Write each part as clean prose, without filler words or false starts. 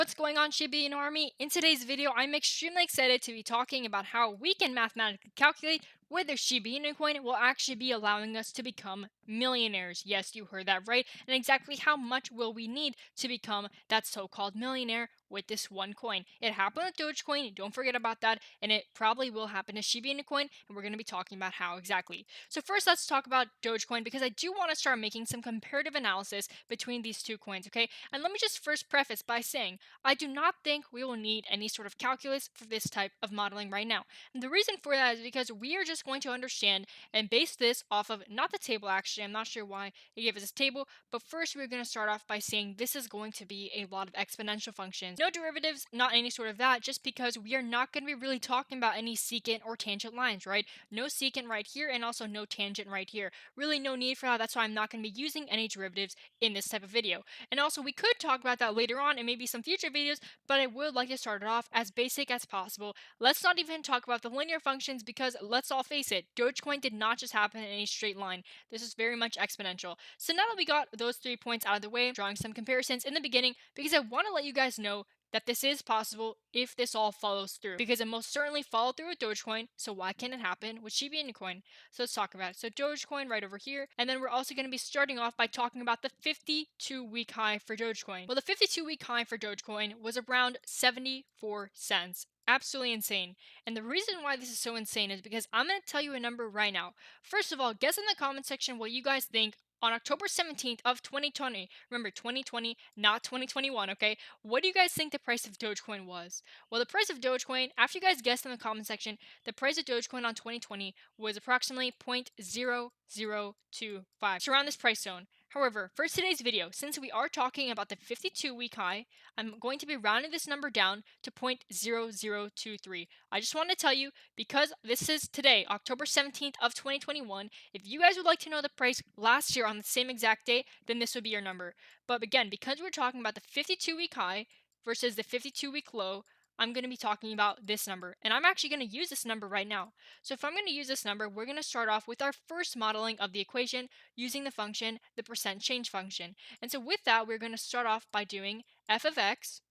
What's going on, Shiba Inu Army? In today's video, I'm extremely excited to be talking about how we can mathematically calculate whether Shiba Inu coin will actually be allowing us to become millionaires. Yes, you heard that right. And exactly how much will we need to become that so-called millionaire with this one coin? It happened with Dogecoin, don't forget about that, and it probably will happen to Shiba Inu coin, and we're going to be talking about how exactly. So first, let's talk about Dogecoin because I do want to start making some comparative analysis between these two coins, okay? And let me just first preface by saying I do not think we will need any sort of calculus for this type of modeling right now. And the reason for that is because we are just going to understand and base this off of not the table actually. I'm not sure why it gave us this table, but first we're going to start off by saying this is going to be a lot of exponential functions. No derivatives, not any sort of that, just because we are not going to be really talking about any secant or tangent lines, right? No secant right here and also no tangent right here. Really no need for that. That's why I'm not going to be using any derivatives in this type of video. And also we could talk about that later on in maybe some future videos, but I would like to start it off as basic as possible. Let's not even talk about the linear functions because let's all face it, Dogecoin did not just happen in a straight line. This is very much exponential. So now that we got those 3 points out of the way, drawing some comparisons in the beginning because I want to let you guys know that this is possible if this all follows through. Because it most certainly followed through with Dogecoin, so why can't it happen with Shiba Inu coin? So let's talk about it. So Dogecoin right over here, and then we're also going to be starting off by talking about the 52-week high for Dogecoin. Well, the 52-week high for Dogecoin was around 74 cents. Absolutely insane. And the reason why this is so insane is because I'm going to tell you a number right now. First of all, guess in the comment section what you guys think on October 17th of 2020. Remember 2020, not 2021, okay? What do you guys think the price of Dogecoin was? Well, the price of Dogecoin, after you guys guessed in the comment section, the price of Dogecoin on 2020 was approximately 0.0025. It's around this price zone. However, for today's video, since we are talking about the 52-week high, I'm going to be rounding this number down to 0.0023. I just want to tell you, because this is today, October 17th of 2021, if you guys would like to know the price last year on the same exact day, then this would be your number. But again, because we're talking about the 52-week high versus the 52-week low, I'm going to be talking about this number. And I'm actually going to use this number right now. So if I'm going to use this number, we're going to start off with our first modeling of the equation using the function, the percent change function. And so with that, we're going to start off by doing f of x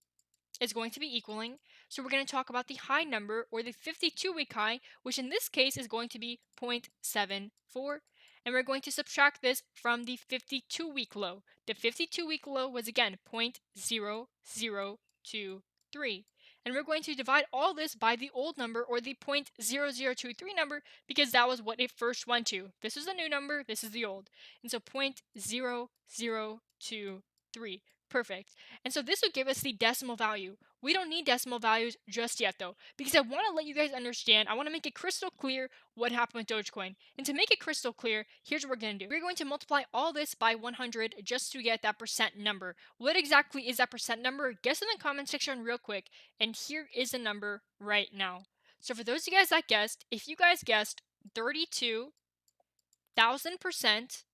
is going to be equaling. So we're going to talk about the high number, or the 52-week high, which in this case is going to be 0.74. And we're going to subtract this from the 52-week low. The 52-week low was again 0.0023. And we're going to divide all this by the old number, or the 0.0023 number, because that was what it first went to. This is the new number, this is the old. And so 0.0023. Perfect. And so this would give us the decimal value. We don't need decimal values just yet though, because I want to let you guys understand, I want to make it crystal clear what happened with Dogecoin. And to make it crystal clear, here's what we're going to do. We're going to multiply all this by 100 just to get that percent number. What exactly is that percent number? Guess in the comment section real quick, and here is the number right now. So for those of you guys that guessed, if you guys guessed 32,000%,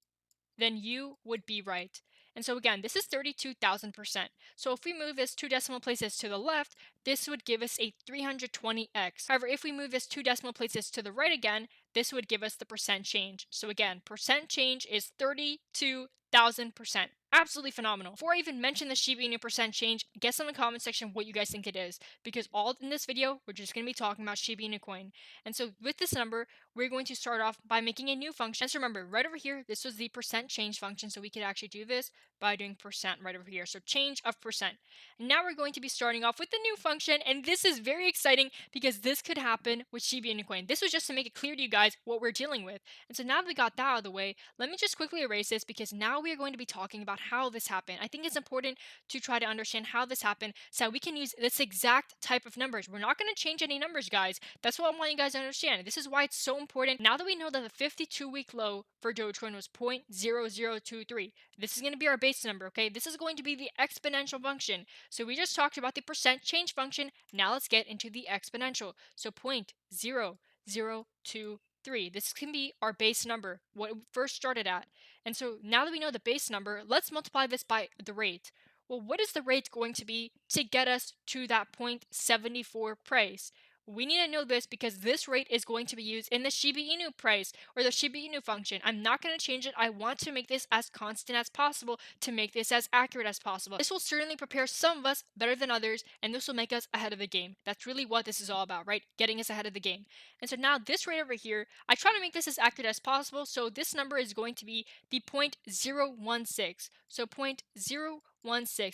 then you would be right. And so again, this is 32,000%. So if we move this 2 decimal places to the left, this would give us a 320x. However, if we move this 2 decimal places to the right again, this would give us the percent change. So again, percent change is 32,000%. Absolutely phenomenal. Before I even mention the Shiba Inu percent change, guess in the comment section what you guys think it is. Because all in this video, we're just going to be talking about Shiba Inu coin. And so with this number, we're going to start off by making a new function. So remember, right over here, this was the percent change function, so we could actually do this by doing percent right over here. So change of percent. Now we're going to be starting off with the new function, and this is very exciting because this could happen with Shiba Inu coin. This was just to make it clear to you guys what we're dealing with. And so now that we got that out of the way, let me just quickly erase this because now we are going to be talking about how this happened. I think it's important to try to understand how this happened so we can use this exact type of numbers. We're not going to change any numbers, guys. That's what I want you guys to understand. This is why it's so important. Now that we know that the 52-week low for Dogecoin was 0.0023, this is going to be our base number, okay? This is going to be the exponential function. So we just talked about the percent change function. Now let's get into the exponential. So 0.0023. This can be our base number, what we first started at. And so now that we know the base number, let's multiply this by the rate. Well, what is the rate going to be to get us to that 0.74 price? We need to know this because this rate is going to be used in the Shiba Inu price or the Shiba Inu function. I'm not going to change it. I want to make this as constant as possible to make this as accurate as possible. This will certainly prepare some of us better than others, and this will make us ahead of the game. That's really what this is all about, right? Getting us ahead of the game. And so now this rate over here, I try to make this as accurate as possible. So this number is going to be the 0.016. So 0.016.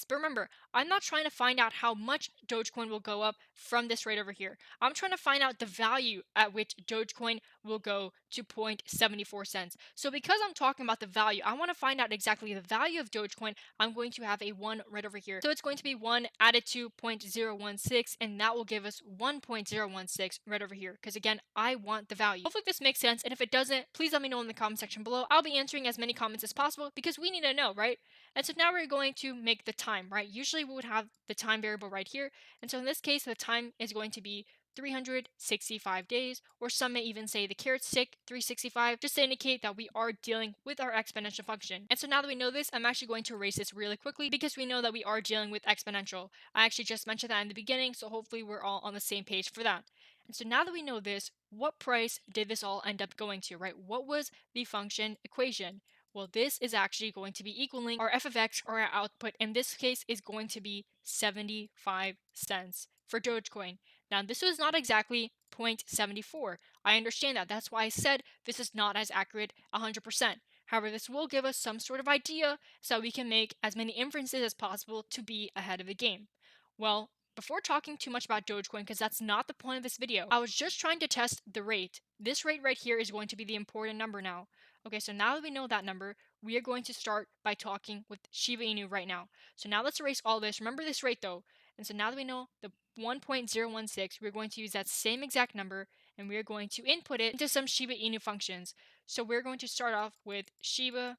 But remember, I'm not trying to find out how much Dogecoin will go up from this rate over here. I'm trying to find out the value at which Dogecoin will go to 0.74 cents. So because I'm talking about the value, I want to find out exactly the value of Dogecoin. I'm going to have a 1 right over here. So it's going to be 1 added to 0.016, and that will give us 1.016 right over here. Because again, I want the value. Hopefully this makes sense, and if it doesn't, please let me know in the comment section below. I'll be answering as many comments as possible because we need to know, right? And so now we're going to make the time, right? Usually we would have the time variable right here. And so in this case, the time is going to be 365 days, or some may even say the carrot stick 365, just to indicate that we are dealing with our exponential function. And so now that we know this, I'm actually going to erase this really quickly because we know that we are dealing with exponential. I actually just mentioned that in the beginning, so hopefully we're all on the same page for that. And so now that we know this, what price did this all end up going to, right? What was the function equation? Well, this is actually going to be equaling our f of x, or our output in this case is going to be 75 cents for Dogecoin. Now, this was not exactly 0.74. I understand that. That's why I said this is not as accurate 100%. However, this will give us some sort of idea so we can make as many inferences as possible to be ahead of the game. Well, before talking too much about Dogecoin, because that's not the point of this video, I was just trying to test the rate. This rate right here is going to be the important number now. Okay, so now that we know that number, we are going to start by talking with Shiba Inu right now. So now let's erase all this. Remember this rate though. And so now that we know the 1.016, we're going to use that same exact number and we're going to input it into some Shiba Inu functions. So we're going to start off with Shiba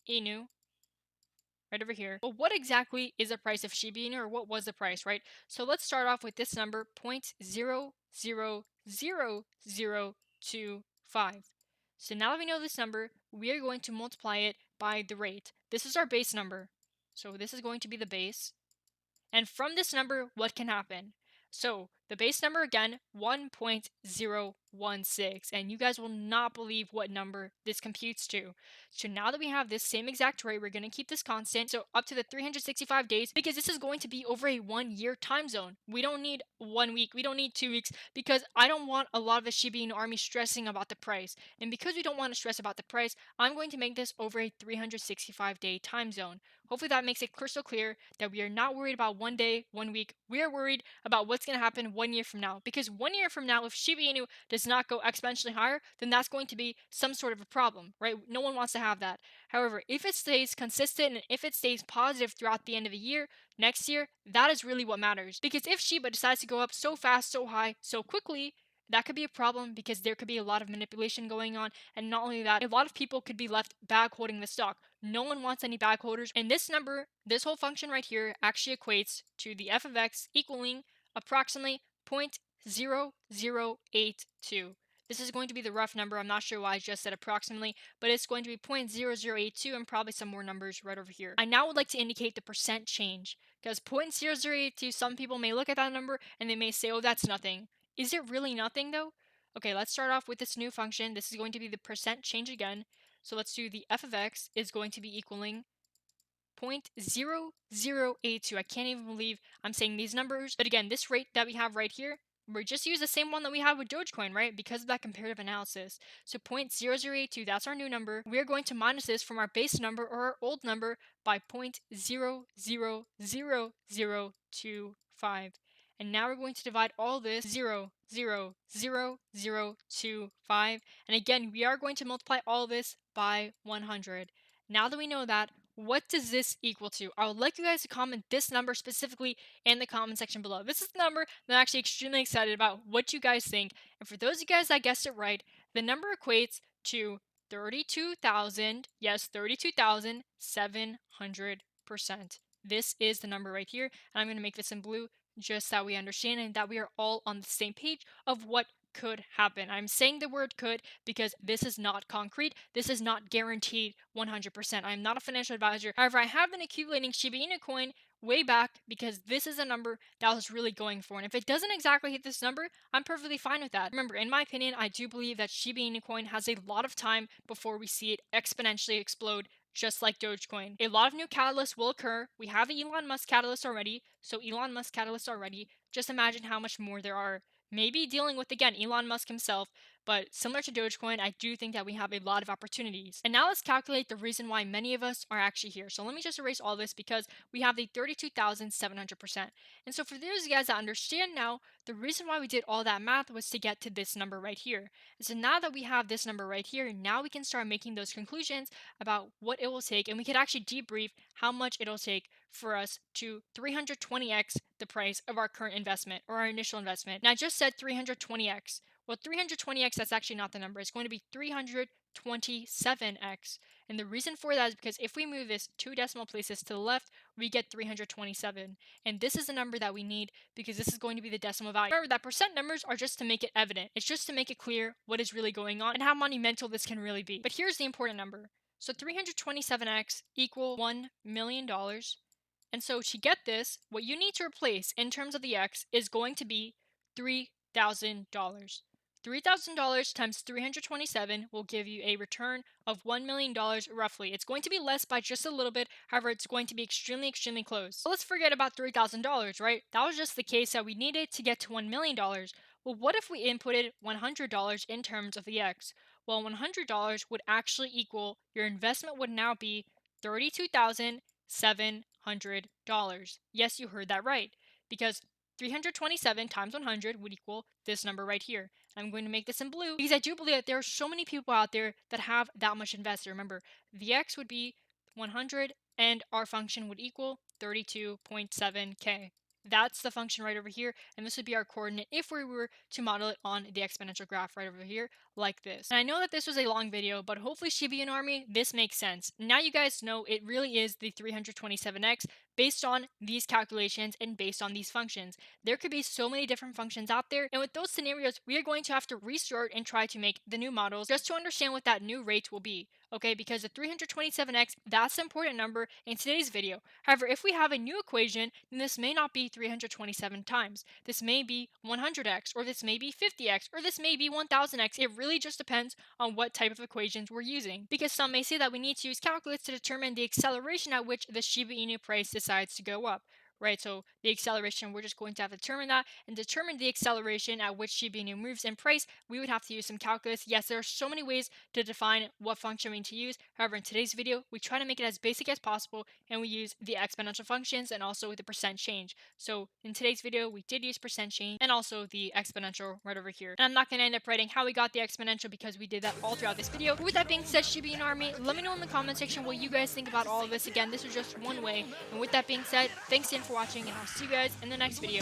Inu right over here. Well, what exactly is the price of Shiba Inu, or what was the price, right? So let's start off with this number, 0.000025. So now that we know this number, we are going to multiply it by the rate. This is our base number. So this is going to be the base. And from this number, what can happen? So the base number again, 1.016. And you guys will not believe what number this computes to. So now that we have this same exact rate, we're going to keep this constant. So up to the 365 days, because this is going to be over a 1 year time zone. We don't need 1 week. We don't need 2 weeks, because I don't want a lot of the Shiba Inu army stressing about the price. And because we don't want to stress about the price, I'm going to make this over a 365-day time zone. Hopefully that makes it crystal clear that we are not worried about 1 day, 1 week. We are worried about what's going to happen 1 year from now. Because 1 year from now, if Shiba Inu does not go exponentially higher, then that's going to be some sort of a problem, right? No one wants to have that. However, if it stays consistent and if it stays positive throughout the end of the year, next year, that is really what matters. Because if Shiba decides to go up so fast, so high, so quickly, that could be a problem because there could be a lot of manipulation going on. And not only that, a lot of people could be left bag holding the stock. No one wants any bag holders. And this number, this whole function right here, actually equates to the f of x equaling approximately 0.0082. This is going to be the rough number. I'm not sure why I just said approximately, but it's going to be 0.0082 and probably some more numbers right over here. I now would like to indicate the percent change, because 0.0082, some people may look at that number and they may say, oh, that's nothing. Is it really nothing though? Okay, let's start off with this new function. This is going to be the percent change again. So let's do the f of x is going to be equaling 0.0082. I can't even believe I'm saying these numbers. But again, this rate that we have right here, we just use the same one that we have with Dogecoin, right? Because of that comparative analysis. So 0.0082, that's our new number. We're going to minus this from our base number, or our old number, by 0.000025. And now we're going to divide all this 0.00025. And again, we are going to multiply all this by 100. Now that we know that, what does this equal to? I would like you guys to comment this number specifically in the comment section below. This is the number that I'm actually extremely excited about what you guys think. And for those of you guys that guessed it right, the number equates to 32,000, yes, 32,700%. This is the number right here, and I'm going to make this in blue just so we understand and that we are all on the same page of what could happen. I'm saying the word could because this is not concrete. This is not guaranteed 100%. I am not a financial advisor. However, I have been accumulating Shiba Inu coin way back because this is a number that I was really going for. And if it doesn't exactly hit this number, I'm perfectly fine with that. Remember, in my opinion, I do believe that Shiba Inu coin has a lot of time before we see it exponentially explode, just like Dogecoin. A lot of new catalysts will occur. We have the Elon Musk catalyst already. So Elon Musk catalyst already. Just imagine how much more there are. Maybe dealing with, again, Elon Musk himself, but similar to Dogecoin, I do think that we have a lot of opportunities. And now let's calculate the reason why many of us are actually here. So let me just erase all this because we have the 32,700%. And so for those of you guys that understand now, the reason why we did all that math was to get to this number right here. And so now that we have this number right here, now we can start making those conclusions about what it will take, and we could actually debrief how much it'll take for us to 320x the price of our current investment or our initial investment. Now I just said 320x. Well, 320x, that's actually not the number. It's going to be 327x. And the reason for that is because if we move this 2 decimal places to the left, we get 327. And this is the number that we need because this is going to be the decimal value. Remember that percent numbers are just to make it evident. It's just to make it clear what is really going on and how monumental this can really be. But here's the important number. So 327x equal $1 million. And so to get this, what you need to replace in terms of the x is going to be $3,000. $3,000 times 327 will give you a return of $1 million roughly. It's going to be less by just a little bit. However, it's going to be extremely, extremely close. So let's forget about $3,000, right? That was just the case that we needed to get to $1 million. Well, what if we inputted $100 in terms of the X? Well, $100 would actually equal, your investment would now be $32,700. Yes, you heard that right. Because 327 times 100 would equal this number right here. I'm going to make this in blue because I do believe that there are so many people out there that have that much invested. Remember, the x would be 100 and our function would equal 32.7k. That's the function right over here, and this would be our coordinate if we were to model it on the exponential graph right over here, like this. And I know that this was a long video, but hopefully Shiba Inu Army, this makes sense. Now you guys know it really is the 327x based on these calculations and based on these functions. There could be so many different functions out there, and with those scenarios, we are going to have to restart and try to make the new models just to understand what that new rate will be. Okay, because the 327x, that's the important number in today's video. However, if we have a new equation, then this may not be 327 times. This may be 100x, or this may be 50x, or this may be 1000x. It really just depends on what type of equations we're using. Because some may say that we need to use calculus to determine the acceleration at which the Shiba Inu price decides to go up. Right, so the acceleration, we're just going to have to determine that, and determine the acceleration at which Shiba Inu moves in price, we would have to use some calculus. Yes, there are so many ways to define what function we need to use. However, in today's video, we try to make it as basic as possible, and we use the exponential functions and also the percent change. So in today's video, we did use percent change and also the exponential right over here. And I'm not going to end up writing how we got the exponential because we did that all throughout this video. But with that being said, Shiba Inu Army, let me know in the comment section what you guys think about all of this. Again, this is just one way. And with that being said, thanks again for watching, and I'll see you guys in the next video.